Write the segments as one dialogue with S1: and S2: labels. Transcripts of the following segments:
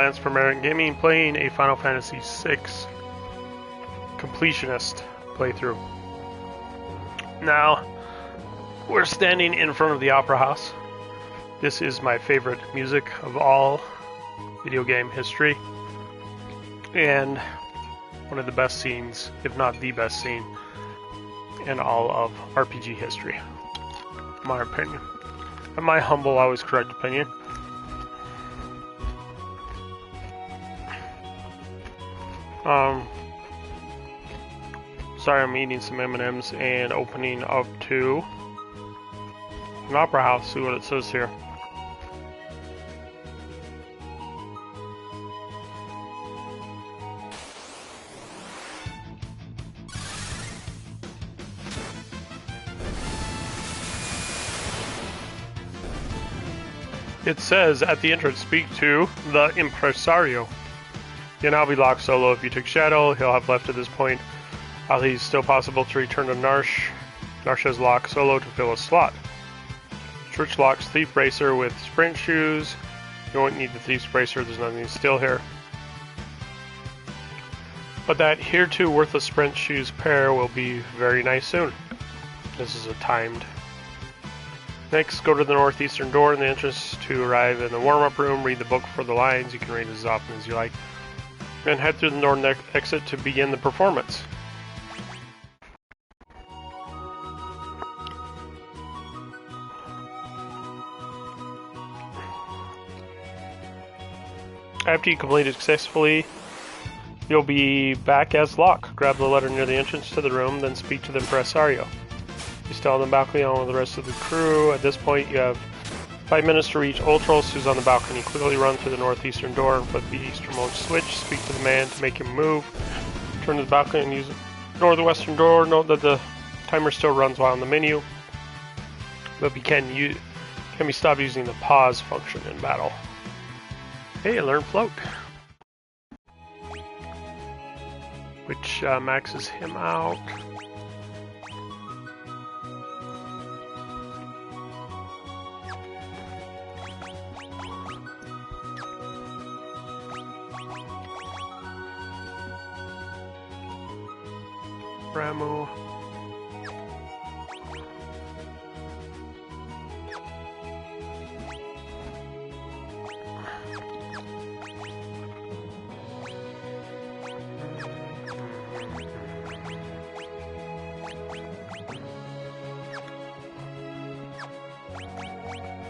S1: Lance from American Gaming playing a Final Fantasy VI completionist playthrough. Now, we're standing in front of the Opera House. This is my favorite music of all video game history, and one of the best scenes, if not the best scene, in all of RPG history, in my opinion. In my humble, always correct opinion. Sorry, I'm eating some M&Ms and opening up to an Opera House. See what it says here. It says at the entrance, speak to the impresario. You'll now be locked solo. If you took Shadow, he'll have left at this point. While he's still possible to return to Narsh, Narsh has locked solo to fill a slot. Church locks Thief Bracer with sprint shoes. You won't need the Thief's Bracer, there's nothing still here. But that hereto worthless sprint shoes pair will be very nice soon. This is a timed. Next, go to the northeastern door in the entrance to arrive in the warm-up room. Read the book for the lines. You can read as often as you like. Then head through the northern exit to begin the performance. After you complete it successfully, you'll be back as Locke. Grab the letter near the entrance to the room, then speak to the impresario. You still on the balcony along with the rest of the crew. At this point, you have 5 minutes to reach Ultros, who's on the balcony. Quickly run through the northeastern door and flip the easternmost switch. Speak to the man to make him move. Turn to the balcony and use the northwestern door. Note that the timer still runs while in the menu, but we can be stopped using the pause function in battle. Hey, I learned float, which maxes him out. Ramu.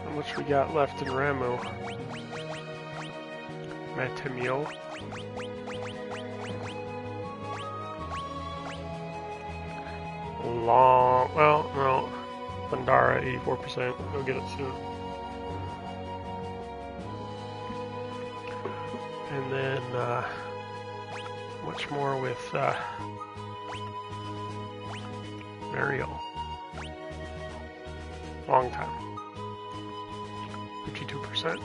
S1: How much we got left in Ramu? Matemio. Well, no. Bandara, 84%. We'll get it soon. And then, much more with, Mario. Long time. 52%.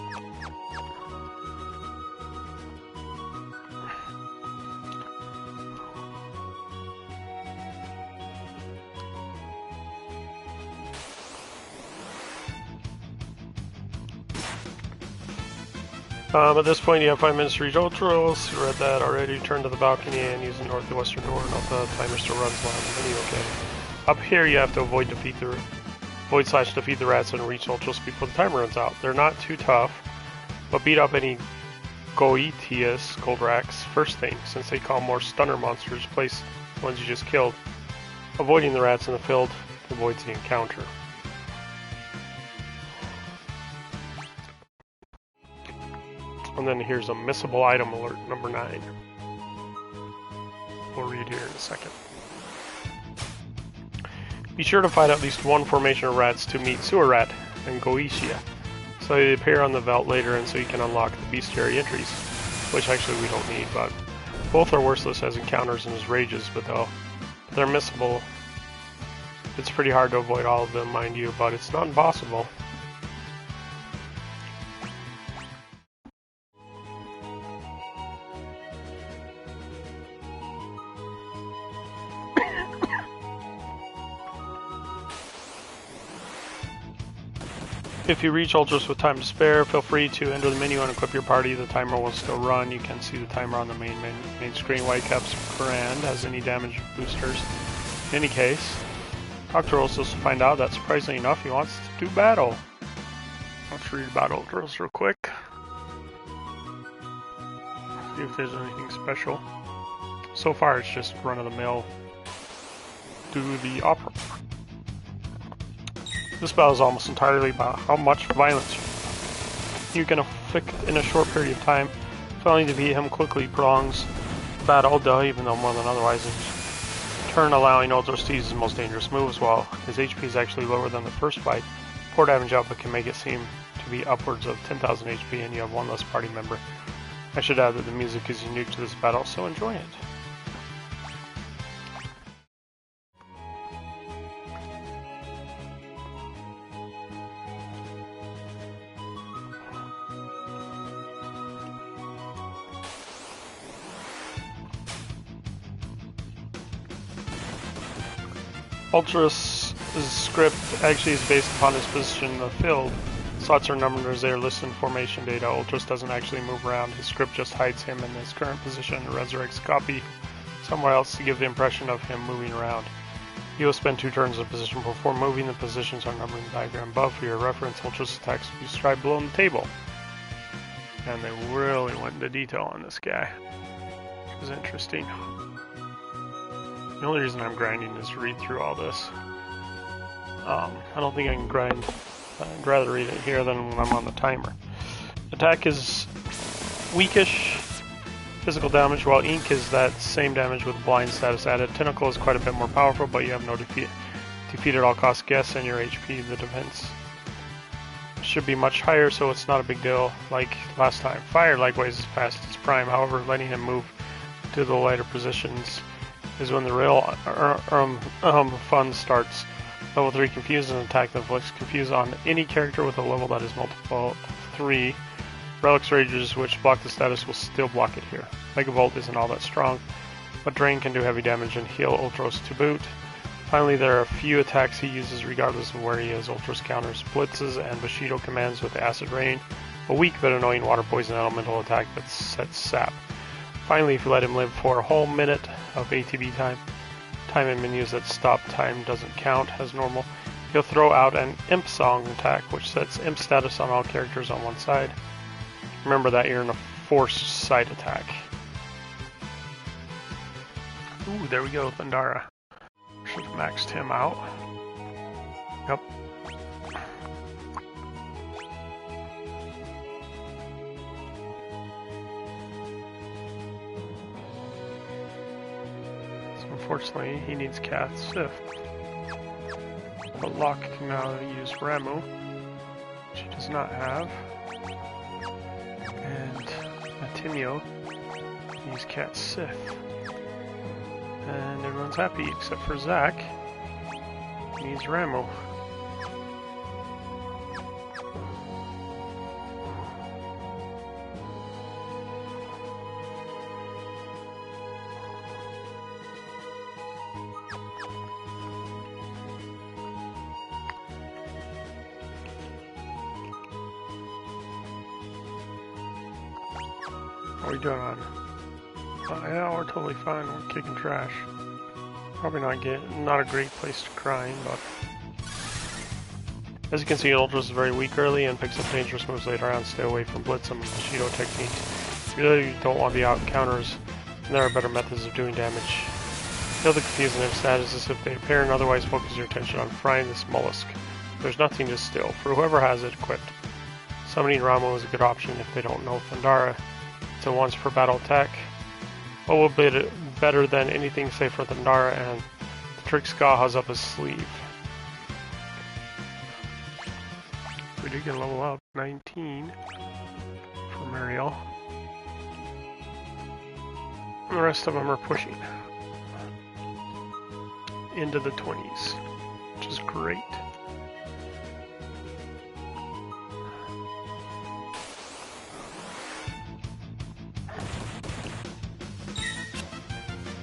S1: At this point, you have 5 minutes to reach Ultros. You read that already. Turn to the balcony and use the northwestern door. Note the timer still runs while in the menu. Okay. Up here, you have to avoid defeat the rats and reach Ultros before the timer runs out. They're not too tough, but beat up any Goetius Goldrax first thing, since they call more stunner monsters. Place the ones you just killed. Avoiding the rats in the field avoids the encounter. And then here's a missable item alert, number 9. We'll read here in a second. Be sure to find at least one formation of rats to meet Sewer Rat and Goetia, so they appear on the Veldt later and so you can unlock the bestiary entries, which actually we don't need, but both are worthless as encounters and as rages, but they're missable. It's pretty hard to avoid all of them, mind you, but it's not impossible. If you reach Ultras with time to spare, feel free to enter the menu and equip your party. The timer will still run. You can see the timer on the main screen. Whitecap's grand has any damage boosters. In any case, talk to Ultras to find out that surprisingly enough, he wants to do battle. Let's read about Ultras real quick. See if there's anything special. So far, it's just run-of-the-mill. Do the opera. This battle is almost entirely about how much violence you can inflict in a short period of time. Failing to beat him quickly prolongs the battle, even though more than otherwise, in turn allowing Ultras to use his most dangerous moves. While his HP is actually lower than the first fight, poor damage output can make it seem to be upwards of 10,000 HP, and you have one less party member. I should add that the music is unique to this battle, so enjoy it. Ultras' script actually is based upon his position in the field. Slots are numbered as they are listed in formation data. Ultras doesn't actually move around. His script just hides him in his current position and resurrects a copy somewhere else to give the impression of him moving around. He will spend 2 turns in position before moving. The positions are numbered in the diagram above for your reference. Ultras attacks will be described below in the table. And they really went into detail on this guy, which is interesting. The only reason I'm grinding is to read through all this. I don't think I can grind. I'd rather read it here than when I'm on the timer. Attack is weakish physical damage, while Ink is that same damage with blind status added. Tentacle is quite a bit more powerful, but you have no defeat at all costs guess, and your HP, the defense, should be much higher, so it's not a big deal like last time. Fire likewise is past its prime, however, letting him move to the lighter positions is when the real fun starts. Level 3 Confuse is an attack that inflicts Confuse on any character with a level that is multiple 3. Relic's Rages, which block the status, will still block it here. Mega Volt isn't all that strong, but Drain can do heavy damage and heal Ultros to boot. Finally, there are a few attacks he uses regardless of where he is. Ultros counters Blitzes and Bushido commands with Acid Rain, a weak but annoying water poison elemental attack that sets Sap. Finally, if you let him live for a whole minute of ATB time in menus that stop time doesn't count as normal, he'll throw out an Imp Song attack, which sets Imp status on all characters on one side. Remember that you're in a forced side attack. Ooh, there we go, Thundara. Should have maxed him out. Yep. Unfortunately, he needs Cath Sith. But Locke can now use Ramu, which he does not have. And Atimio can use Cat Sith. And everyone's happy except for Zack. He needs Ramu. What are we doing on? Yeah, we're totally fine. We're kicking trash. Probably not a great place to grind, but as you can see, Ultras is very weak early and picks up dangerous moves later on. Stay away from Blitz and Bushido techniques. You really don't want to be out counters, and there are better methods of doing damage. Kill the confusing Imp statuses if they appear, and otherwise focus your attention on frying this mollusk. There's nothing to steal for whoever has it equipped. Summoning Ramo is a good option if they don't know Thundara. It's a once per battle attack. What will be better than anything save for Thundara and the trick Ska has up his sleeve. We did get a level up, 19 for Mariel. And the rest of them are pushing into the 20s, which is great.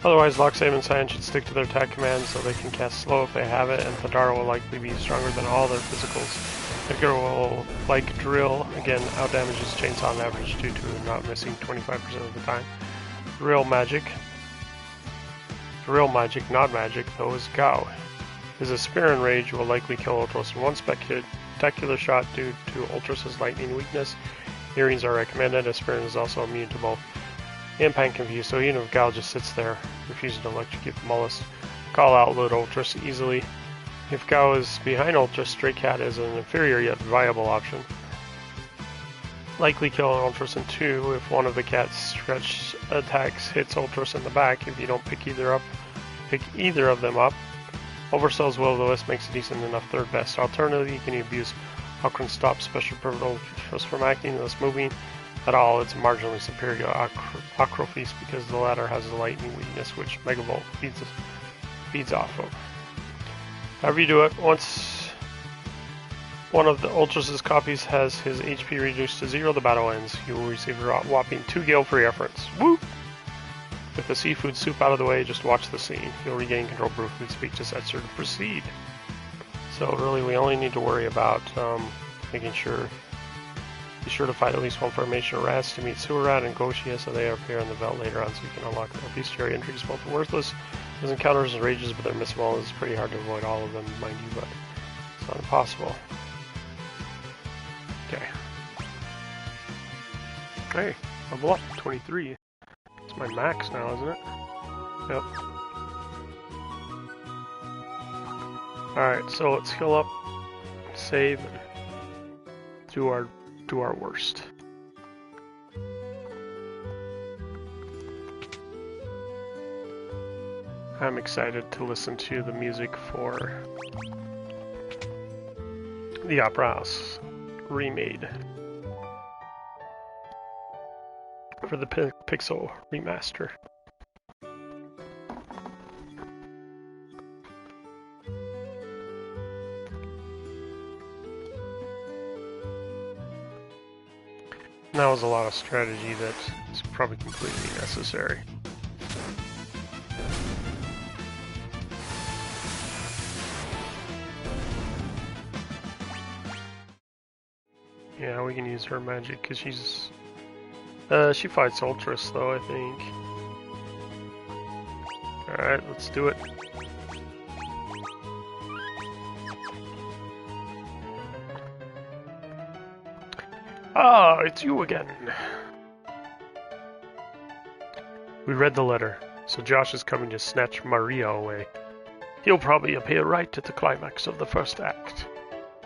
S1: Otherwise, Locke, Save, and Cyan should stick to their attack commands so they can cast slow if they have it, and Thundara will likely be stronger than all their physicals. Tigger will, like Drill, again, outdamages Chainsaw on average due to not missing 25% of the time. Real magic, not magic, though, is Gao. His Spear and Rage will likely kill Ultros in one spectacular shot due to Ultros' lightning weakness. Earrings are recommended, as Spear is also immune to both Impact and Confuse, so even if Gao just sits there, refusing to electrocute the Mollusk, Gao outload Ultros easily. If Gao is behind Ultros, Stray Cat is an inferior yet viable option. Likely kill an Ultros in 2 if one of the cat's stretch attacks hits Ultros in the back. If you don't pick either of them up, Oversoul's Will of the Wisp makes a decent enough third best. Alternatively, you can abuse Hawkran Stop Special Pivot Ultros from acting, thus moving at all. It's marginally superior to Acrofeast because the latter has a lightning weakness which Megavolt feeds off of. However you do it, once one of the Ultros' copies has his HP reduced to 0, the battle ends. You will receive a whopping 2 gale for your efforts. Woo! With the seafood soup out of the way, just watch the scene. You'll regain control briefly to speak to Setzer to proceed. So really, we only need to worry about making sure. Be sure to fight at least one formation of rats to meet Sewer Rat and Goshia, so they appear in the belt later on, so you can unlock their bestiary entries. Both are worthless as encounters and rages, but they're missable. It's pretty hard to avoid all of them, mind you, but it's not impossible. Okay. Hey, level up, 23. It's my max now, isn't it? Yep. Alright, so let's heal up, save, and do our worst. I'm excited to listen to the music for the Opera House remade for the Pixel remaster. And that was a lot of strategy that is probably completely necessary. Yeah, we can use her magic because she's she fights Ultras though, I think. Alright, let's do it. Ah, it's you again. We read the letter, so Josh is coming to snatch Maria away. He'll probably appear right at the climax of the first act.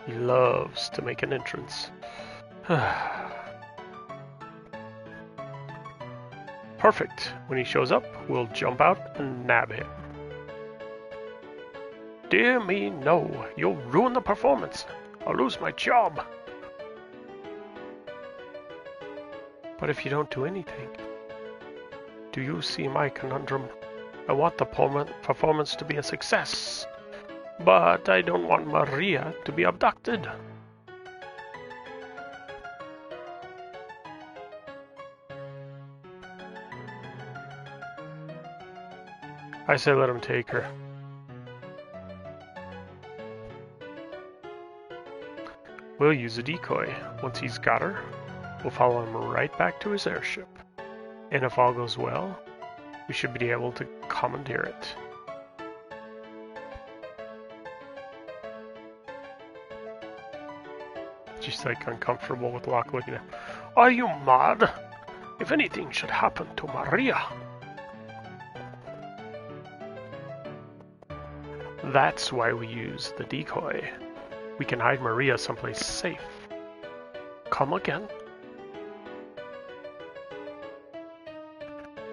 S1: He loves to make an entrance. Perfect. When he shows up, we'll jump out and nab him. Dear me, no. You'll ruin the performance. I'll lose my job. But if you don't do anything, do you see my conundrum? I want the performance to be a success, but I don't want Maria to be abducted. I say let him take her. We'll use a decoy. Once he's got her, we'll follow him right back to his airship. And if all goes well, we should be able to commandeer it. She's like uncomfortable with Locke looking at her. Are you mad? If anything should happen to Maria. That's why we use the decoy. We can hide Maria someplace safe. Come again?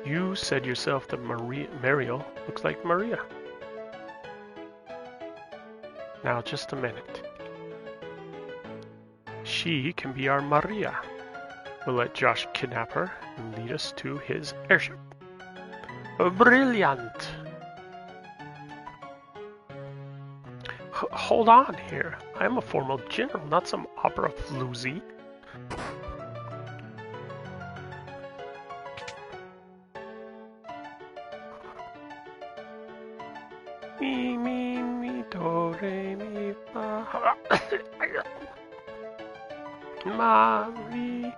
S1: You said yourself that Mariel looks like Maria. Now just a minute. She can be our Maria. We'll let Josh kidnap her and lead us to his airship. Brilliant! Hold on here. I'm a formal general, not some opera floozy. Mi, mi, mi, do, re, mi, fa. Maria.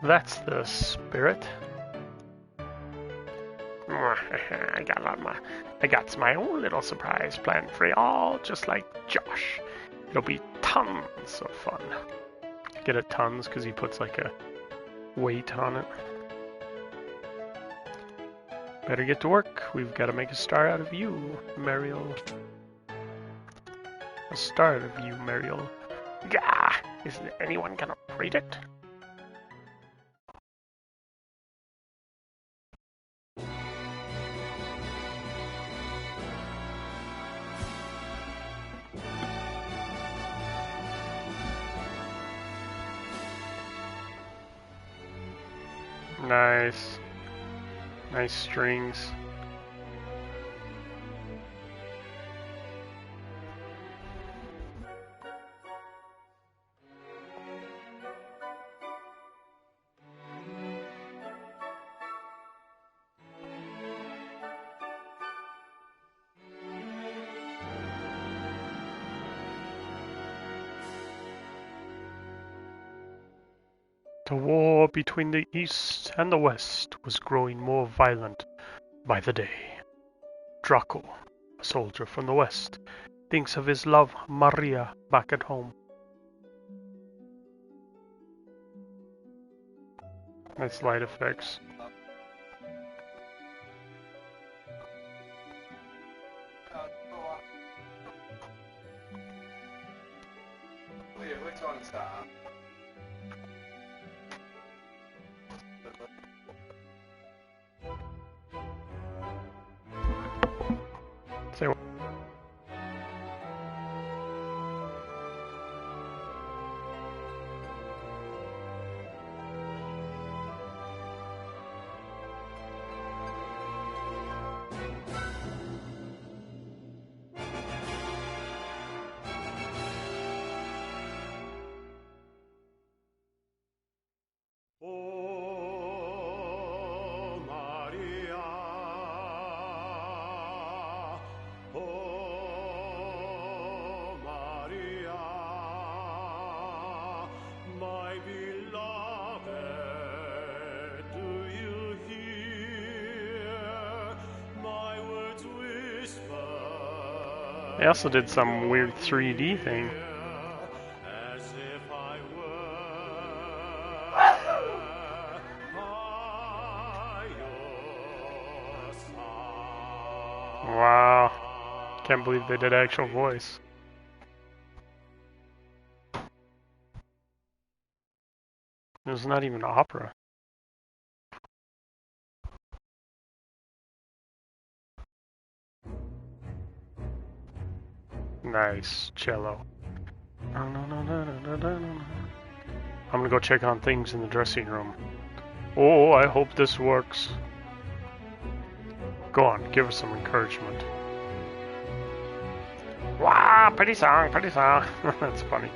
S1: That's the spirit. I got my own little surprise planned for y'all, just like Josh. It'll be tons of fun. Get it tons because he puts like a weight on it. Better get to work. We've got to make a star out of you, Mariel. A star out of you, Mariel. Gah! Isn't anyone gonna read it? Nice. Nice strings. The war between the East and the West was growing more violent by the day. Draco, a soldier from the West, thinks of his love Maria back at home. Nice light effects. Say what? They also did some weird 3D thing. Wow. Can't believe they did actual voice. It was not even opera. Nice cello. I'm gonna go check on things in the dressing room. Oh, I hope this works. Go on, give us some encouragement. Wow, pretty song, pretty song. That's funny.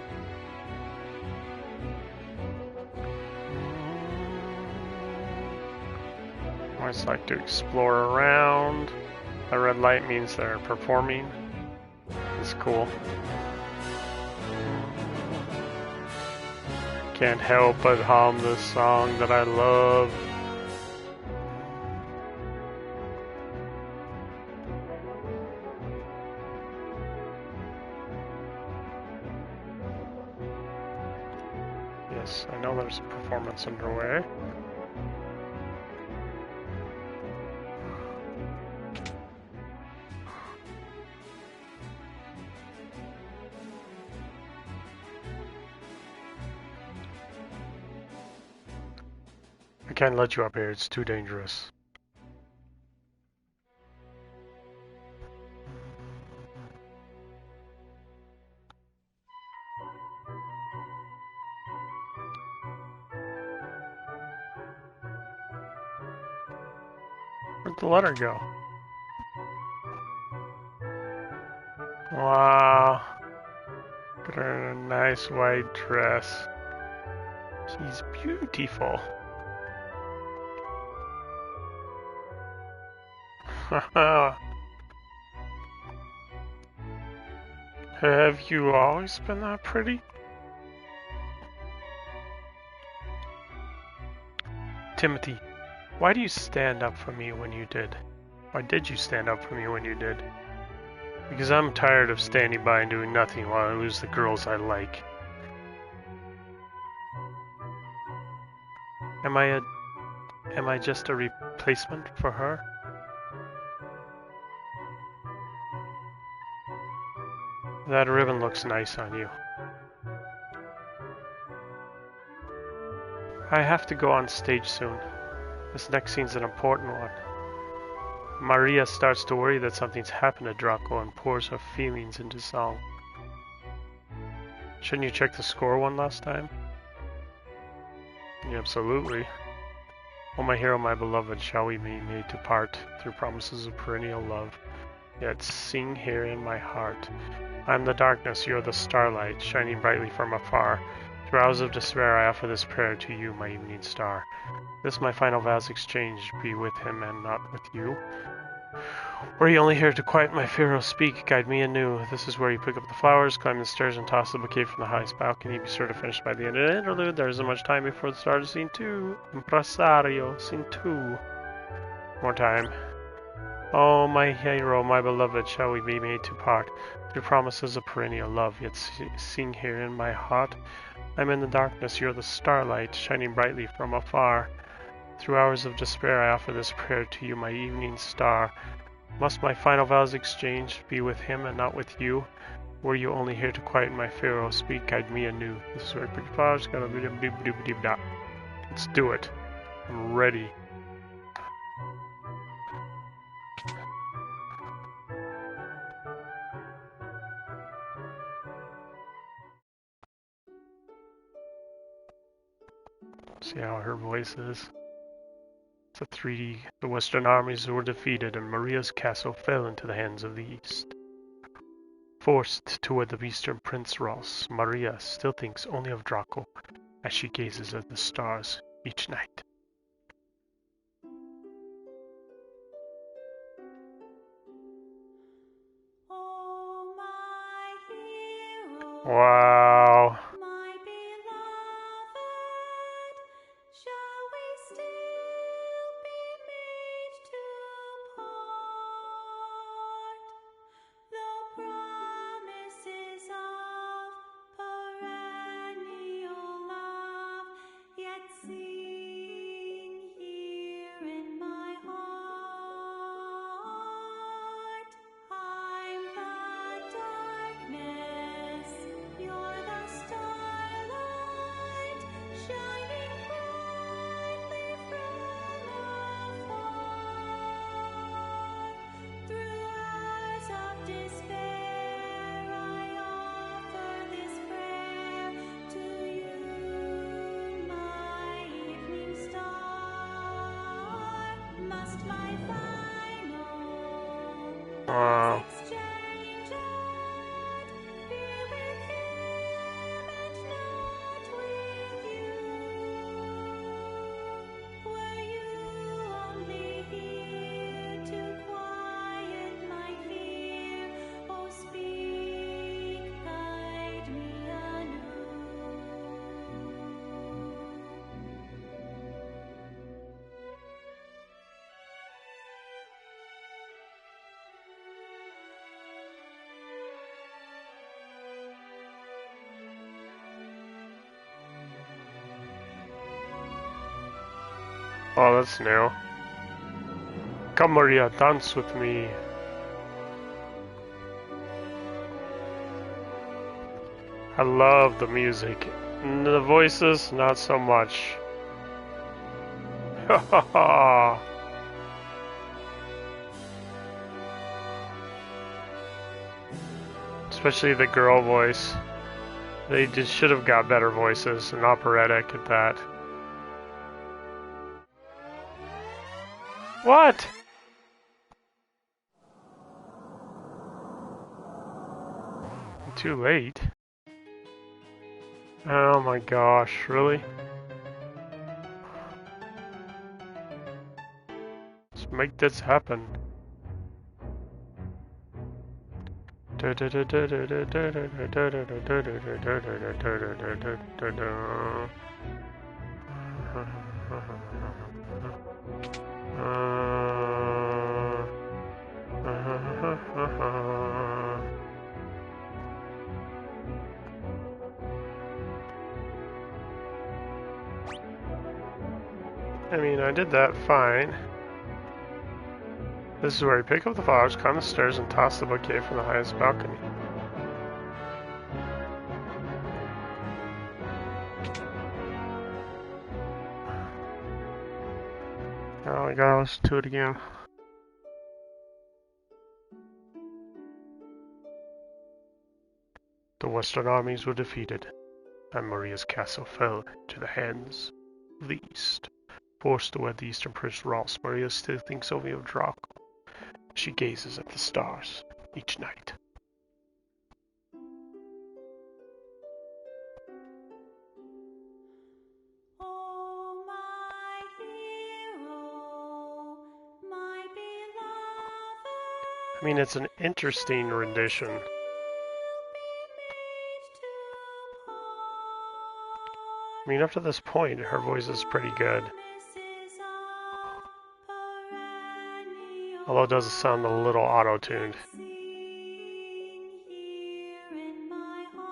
S1: I always like to explore around. The red light means they're performing. It's cool. Can't help but hum this song that I love. Yes, I know there's a performance underway. I can't let you up here, it's too dangerous. Where'd the letter go? Wow. Got her in a nice white dress. She's beautiful. Have you always been that pretty? Timothy, why do you stand up for me when you did? Why did you stand up for me when you did? Because I'm tired of standing by and doing nothing while I lose the girls I like. Am I just a replacement for her? That ribbon looks nice on you. I have to go on stage soon. This next scene's an important one. Maria starts to worry that something's happened to Draco and pours her feelings into song. Shouldn't you check the score one last time? Yeah, absolutely. Oh my hero, my beloved, shall we be made to part through promises of perennial love? Yet sing here in my heart. I am the darkness, you are the starlight, shining brightly from afar. Through hours of despair I offer this prayer to you, my evening star. This my final vows exchanged, be with him and not with you. Were you only here to quiet my fear? Oh, speak, guide me anew. This is where you pick up the flowers, climb the stairs, and toss the bouquet from the highest balcony. Be sure to finish by the end of the interlude. There isn't much time before the start of scene 2. Impresario, scene 2. More time. Oh, my hero, my beloved, shall we be made to part? Through promises of perennial love, yet sing here in my heart. I'm in the darkness, you're the starlight, shining brightly from afar. Through hours of despair I offer this prayer to you, my evening star. Must my final vows exchanged be with him and not with you? Were you only here to quieten my fear? Oh, speak, guide me anew. This is where I pick flowers. Let's do it. I'm ready. See how her voice is. It's a 3D. The Western armies were defeated and Maria's castle fell into the hands of the East. Forced to wed the Eastern Prince Ross, Maria still thinks only of Draco as she gazes at the stars each night.
S2: Oh, my hero,
S1: Wow.
S2: my beloved, shall we still be made to part? Though promises of perennial love, yet sing here in my heart. I'm the darkness, you're the starlight, shining brightly from afar. Through hours of despair, I offer this prayer to you, my evening star. Must my final
S1: Wow.
S2: exchange be with him and not with you? Were you only here to quiet my fear? Oh, speak, guide me anew.
S1: Oh, that's new. Come, Maria, dance with me. I love the music. The voices, not so much. Ha ha ha. Especially the girl voice. They just should have got better voices and operatic at that. What? Too late. Oh my gosh, really? Let's make this happen. I mean, I did that fine. This is where you pick up the flowers, climb the stairs, and toss the bouquet from the highest balcony. Oh, I gotta listen to it again. The western armies were defeated, and Maria's castle fell into the hands of the east. Forced to wed the eastern prince Ross, Maria still thinks only of Draco. She gazes at the stars each night.
S2: Oh, my hero, my beloved,
S1: I mean, it's an interesting rendition.
S2: will be made to part.
S1: I mean, up to this point, her voice is pretty good.
S2: Promises of perennial
S1: Although it does sound a little auto-tuned.
S2: sing here in my heart.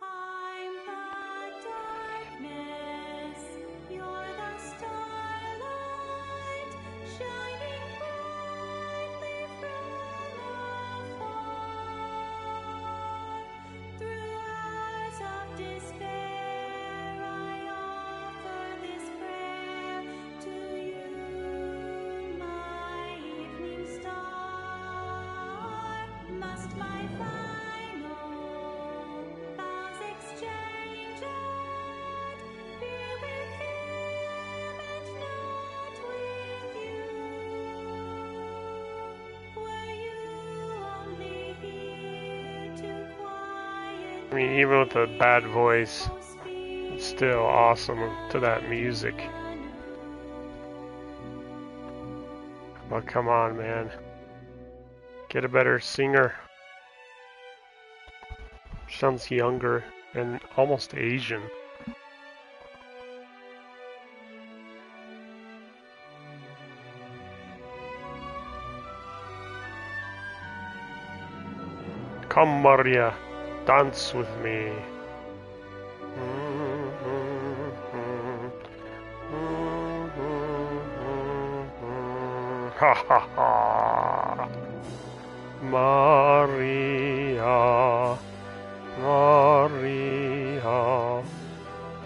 S2: I'm the darkness, you're the starlight, shining brightly from afar. Through hours of despair, I offer this prayer to you, my evening star. Must my final vows exchanged, be with him and not with you? Were you only here to quiet
S1: I mean, even with the bad voice,
S2: oh, speak
S1: it's still awesome to that music. But come on, man. Get a better singer. Sounds younger and almost Asian. Come, Maria, dance with me. Ha ha ha. Maria, Maria,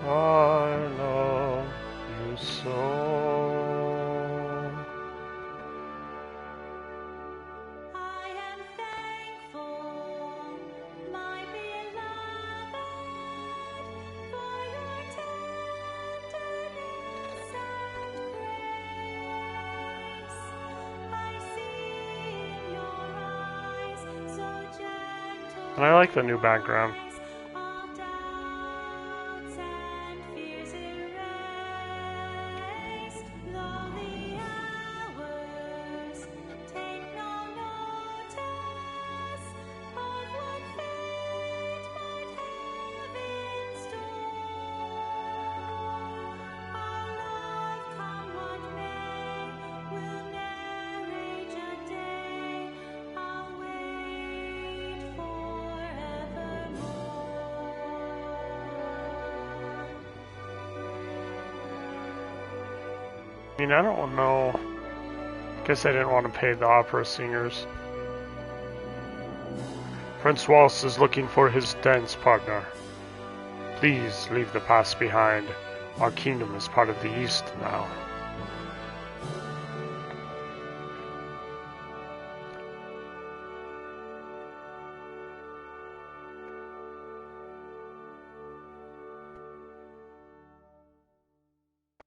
S1: I love you so.
S2: I am thankful, my beloved, for your tenderness and grace. I see in your eyes so gentle
S1: And I like the new background.
S2: all doubts and fears erased. Lonely hours take no notice of what fate might have in store. Our love, come what may, will ne'er age a day. I'll wait forevermore.
S1: I mean, I don't know. Guess I didn't want to pay the opera singers. Prince Waltz is looking for his dance partner. Please leave the past behind. Our kingdom is part of the East now.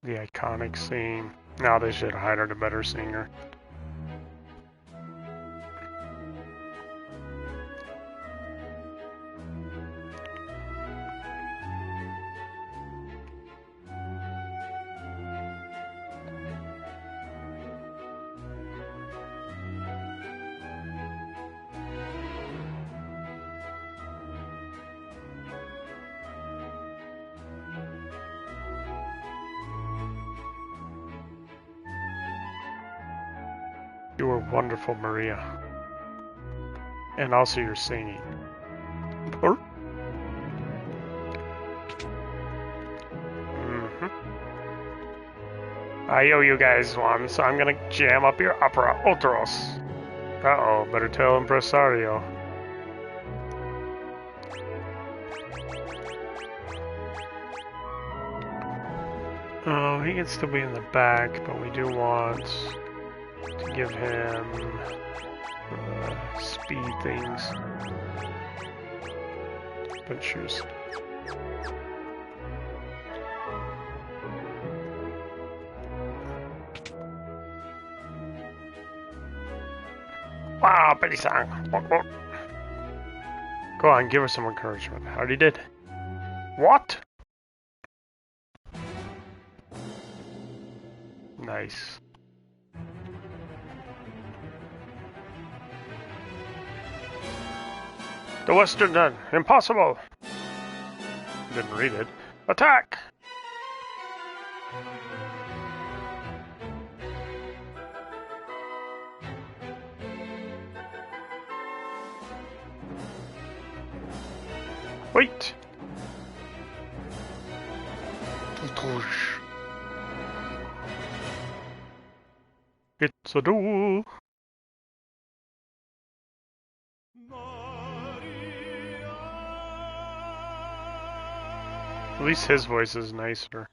S1: The iconic scene. Now they should have hired a better singer. You're wonderful, Maria. And also your singing. I owe you guys one, so I'm gonna jam up your opera otros. Uh-oh, better tell impresario. Oh, he can still be in the back, but we do want to give him speed things. But shoes. Wow, Betty-san. Go on, give her some encouragement. I already did. What? Nice. The Western Nun. Impossible. Didn't read it. Attack! Wait! It's a duel! At least his voice is nicer.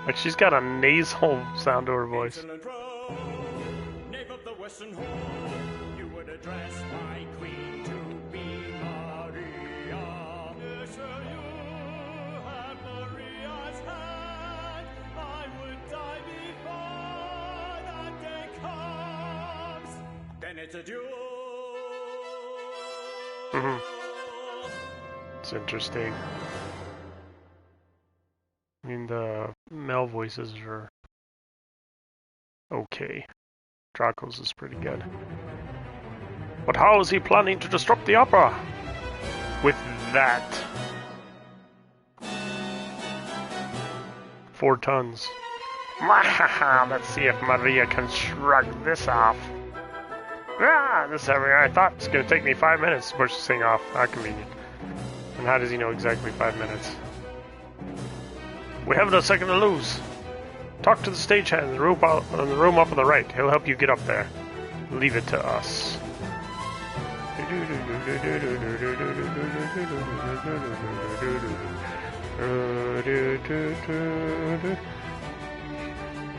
S1: Like she's got a nasal sound to her voice.
S3: Knave of the Western Hall, you would address my queen to be Maria. Yes, sir, you had Maria's hand. I would die before that day comes. Then it's a duel.
S1: It's interesting. I mean, the male voices are okay. Draco's is pretty good. But how is he planning to disrupt the opera? With that. 4 tons. Let's see if Maria can shrug this off. This is everything I thought. It's going to take me 5 minutes to push this thing off. How convenient. And how does he know exactly 5 minutes? We haven't a second to lose. Talk to the stagehand in the room up on the right. He'll help you get up there. Leave it to us.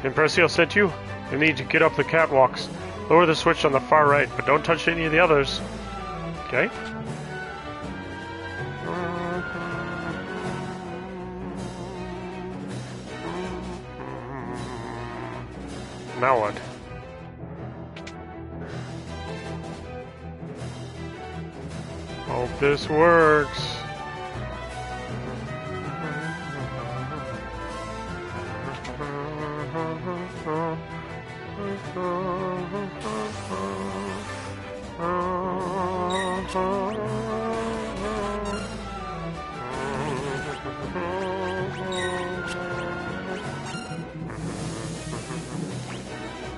S1: Imprecio sent you? You need to get up the catwalks. Lower the switch on the far right, but don't touch any of the others. Okay? Now what? Hope this works.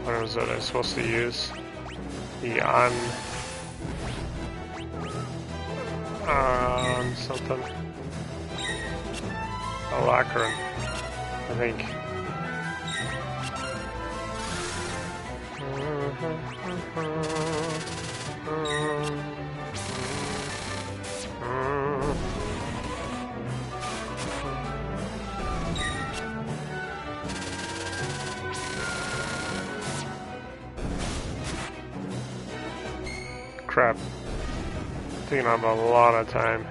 S1: What was that I was supposed to use? The on something. Alacrine, I think. Crap. Taking up a lot of time.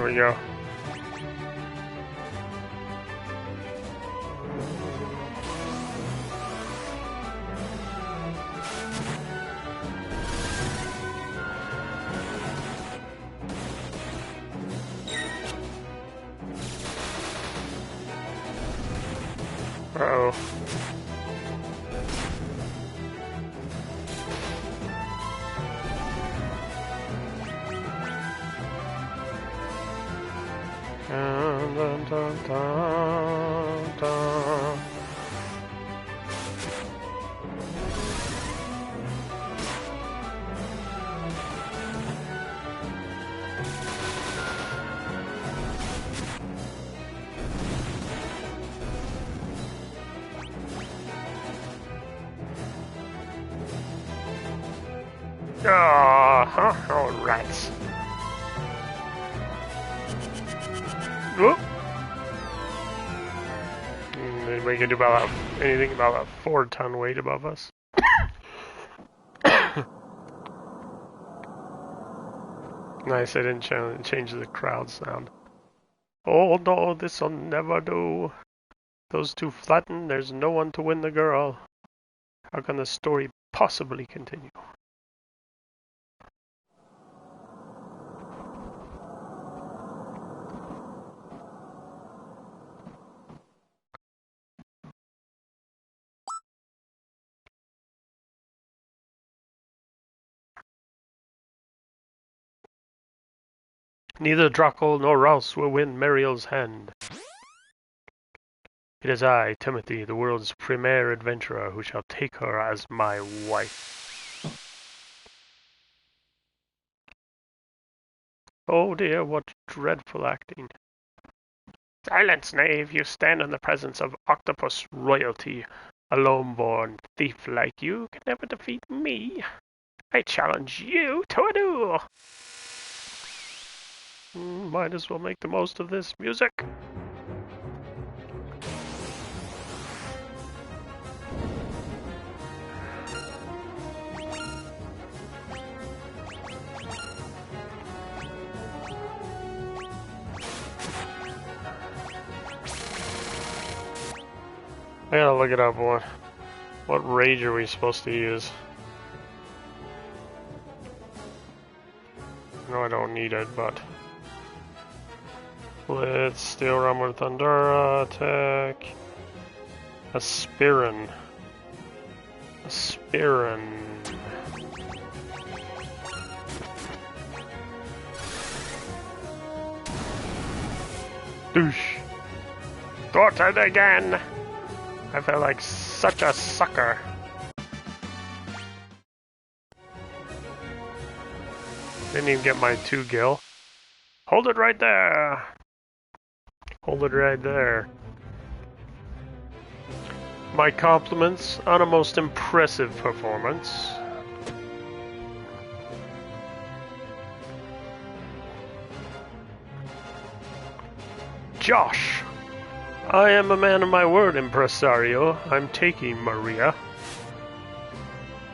S1: There we go. Uh-oh. Dun, dun, dun, dun, dun. Oh, rats. Whoop. Anybody can do about that, anything about a 4-ton weight above us? Nice, I didn't change the crowd sound. Oh no, this'll never do. Those two flatten, there's no one to win the girl. How can the story possibly continue? Neither Draco nor Rouse will win Muriel's hand. It is I, Timothy, the world's premier adventurer, who shall take her as my wife. Oh dear, what dreadful acting. Silence, knave, you stand in the presence of octopus royalty. A lone-born thief like you can never defeat me. I challenge you to a duel. Might as well make the most of this music. I gotta look it up. What rage are we supposed to use? No, I don't need it, but let's Steel Realm with Thundera attack. Aspirin. Douche. Got it again. I felt like such a sucker. Didn't even get my 2 gil. Hold it right there. Hold it right there. My compliments on a most impressive performance. Josh. I am a man of my word, impresario. I'm taking Maria.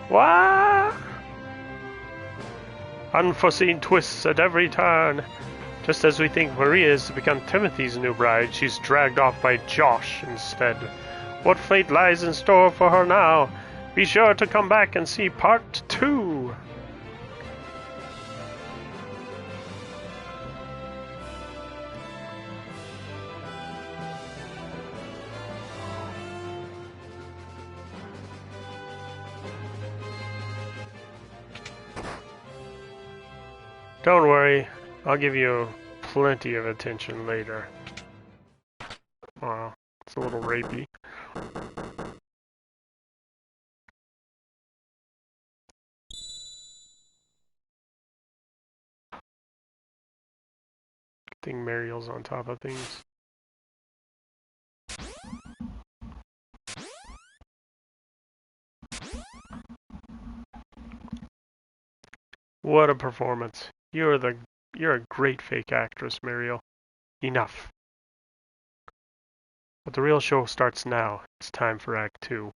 S1: What? Unforeseen twists at every turn. Just as we think Maria is to become Timothy's new bride, she's dragged off by Josh instead. What fate lies in store for her now? Be sure to come back and see part 2. Don't worry, I'll give you plenty of attention later. Wow, it's a little rapey. Good thing Mariel's on top of things. What a performance. You're a great fake actress, Mariel. Enough. But the real show starts now. It's time for Act 2.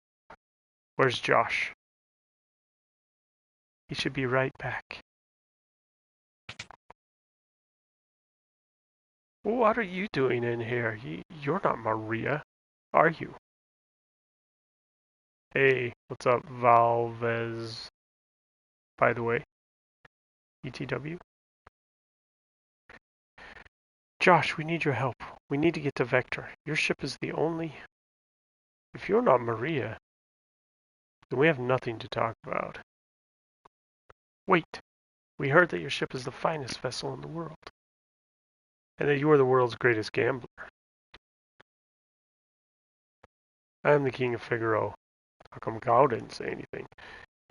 S1: Where's Josh? He should be right back. What are you doing in here? You're not Maria, are you? Hey, what's up, Valvez? By the way, ETW. Josh, we need your help. We need to get to Vector. Your ship is the only... If you're not Maria, then we have nothing to talk about. Wait, we heard that your ship is the finest vessel in the world, and that you are the world's greatest gambler. I am the King of Figaro. How come Gao didn't say anything?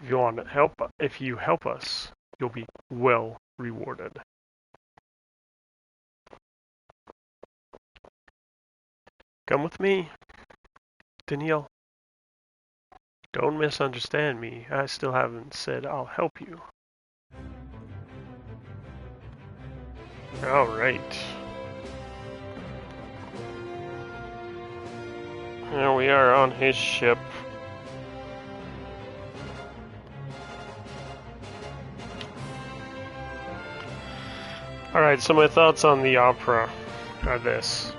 S1: If you help us, you'll be well rewarded. Come with me, Danielle. Don't misunderstand me. I still haven't said I'll help you. Alright. Now we are on his ship. Alright, so my thoughts on the opera are this.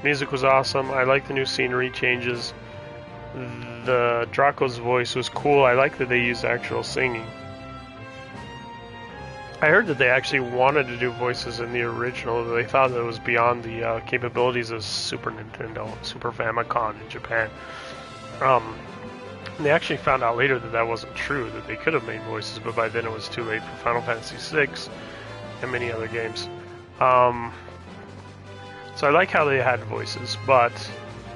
S1: Music was awesome. I like the new scenery changes. The Draco's voice was cool. I like that they used actual singing. I heard that they actually wanted to do voices in the original. They thought that it was beyond the capabilities of Super Nintendo, Super Famicom in Japan. They actually found out later that that wasn't true, that they could have made voices, but by then it was too late for Final Fantasy VI and many other games. So I like how they had voices, but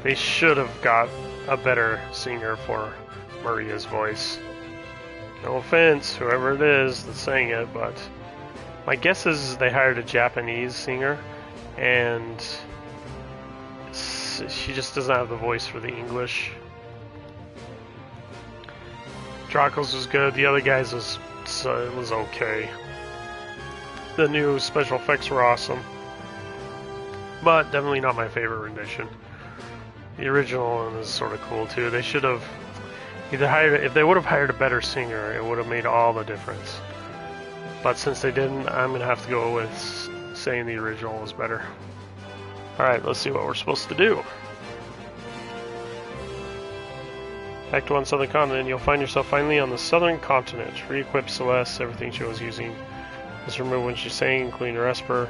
S1: they should have got a better singer for Maria's voice. No offense, whoever it is that sang it, but my guess is they hired a Japanese singer, and she just doesn't have the voice for the English. Draco's was good, the other guys was okay. The new special effects were awesome, but definitely not my favorite rendition. The original one is sort of cool too. They should have either hired, if they would have hired a better singer, it would have made all the difference. But since they didn't, I'm gonna have to go with saying the original was better. Alright, let's see what we're supposed to do. Back to one southern continent, you'll find yourself finally on the southern continent. Re-equip Celeste, everything she was using. Just remove when she's saying, including her Esper.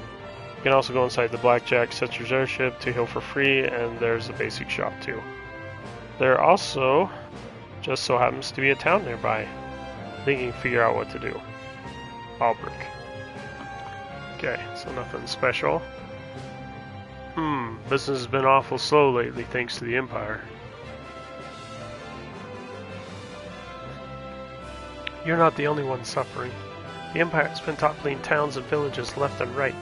S1: You can also go inside the Blackjack Setcher's airship to heal for free, and there's the basic shop too. There also just so happens to be a town nearby. I think you can figure out what to do. Albrick. Okay, so nothing special. Business has been awful slow lately thanks to the Empire. You're not the only one suffering. The Empire has been toppling towns and villages left and right.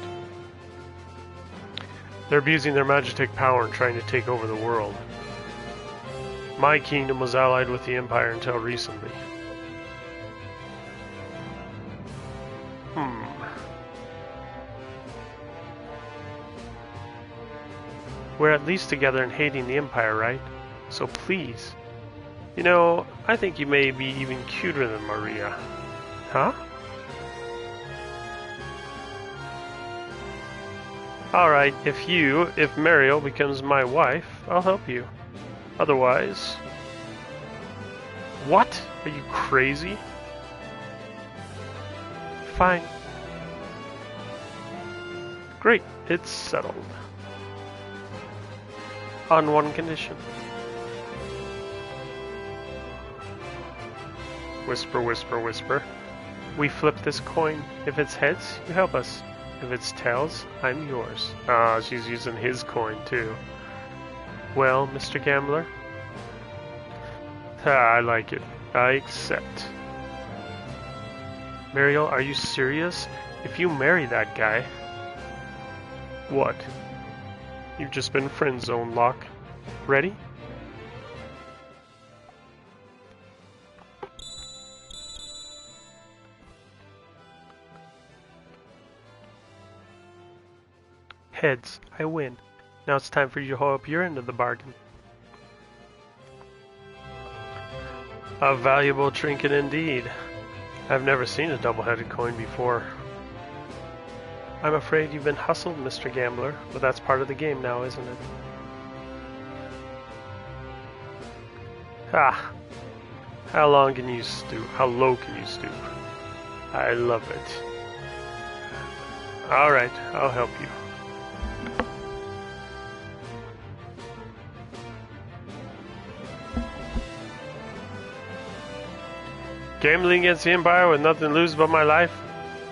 S1: They're abusing their magitek power and trying to take over the world. My kingdom was allied with the Empire until recently. We're at least together in hating the Empire, right? So please. You know, I think you may be even cuter than Maria. Huh? Alright, if Mariel becomes my wife, I'll help you. Otherwise... What? Are you crazy? Fine. Great, it's settled. On one condition. Whisper, whisper, whisper. We flip this coin. If it's heads, you help us. If it's tails, I'm yours. Ah, she's using his coin too. Well, Mr. Gambler? I like it. I accept. Mariel, are you serious? If you marry that guy... What? You've just been friend zone, Locke. Ready? Heads, I win. Now it's time for you to hold up your end of the bargain. A valuable trinket indeed. I've never seen a double-headed coin before. I'm afraid you've been hustled, Mr. Gambler, but that's part of the game now, isn't it? Ah, how long can you stoop? How low can you stoop? I love it. Alright, I'll help you. Gambling against the Empire with nothing to lose but my life?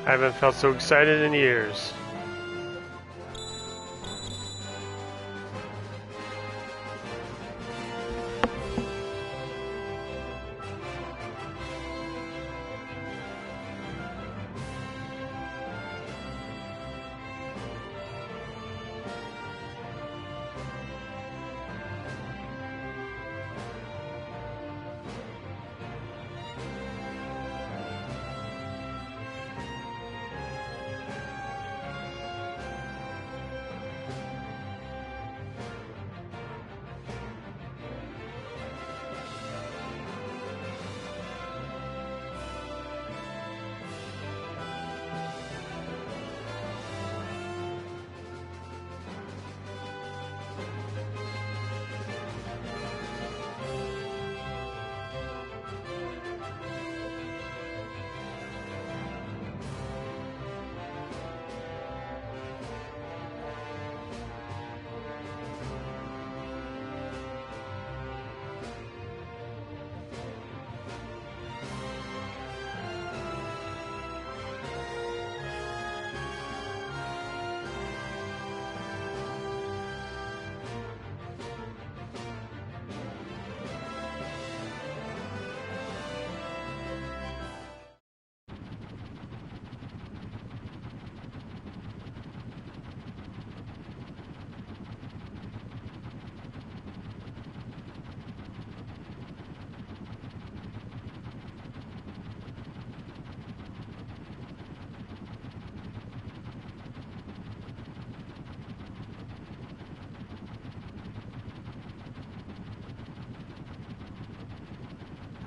S1: I haven't felt so excited in years.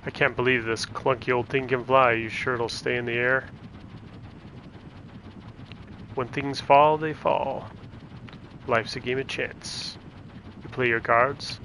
S1: I can't believe this clunky old thing can fly. You sure it'll stay in the air? When things fall, they fall. Life's a game of chance. You play your cards,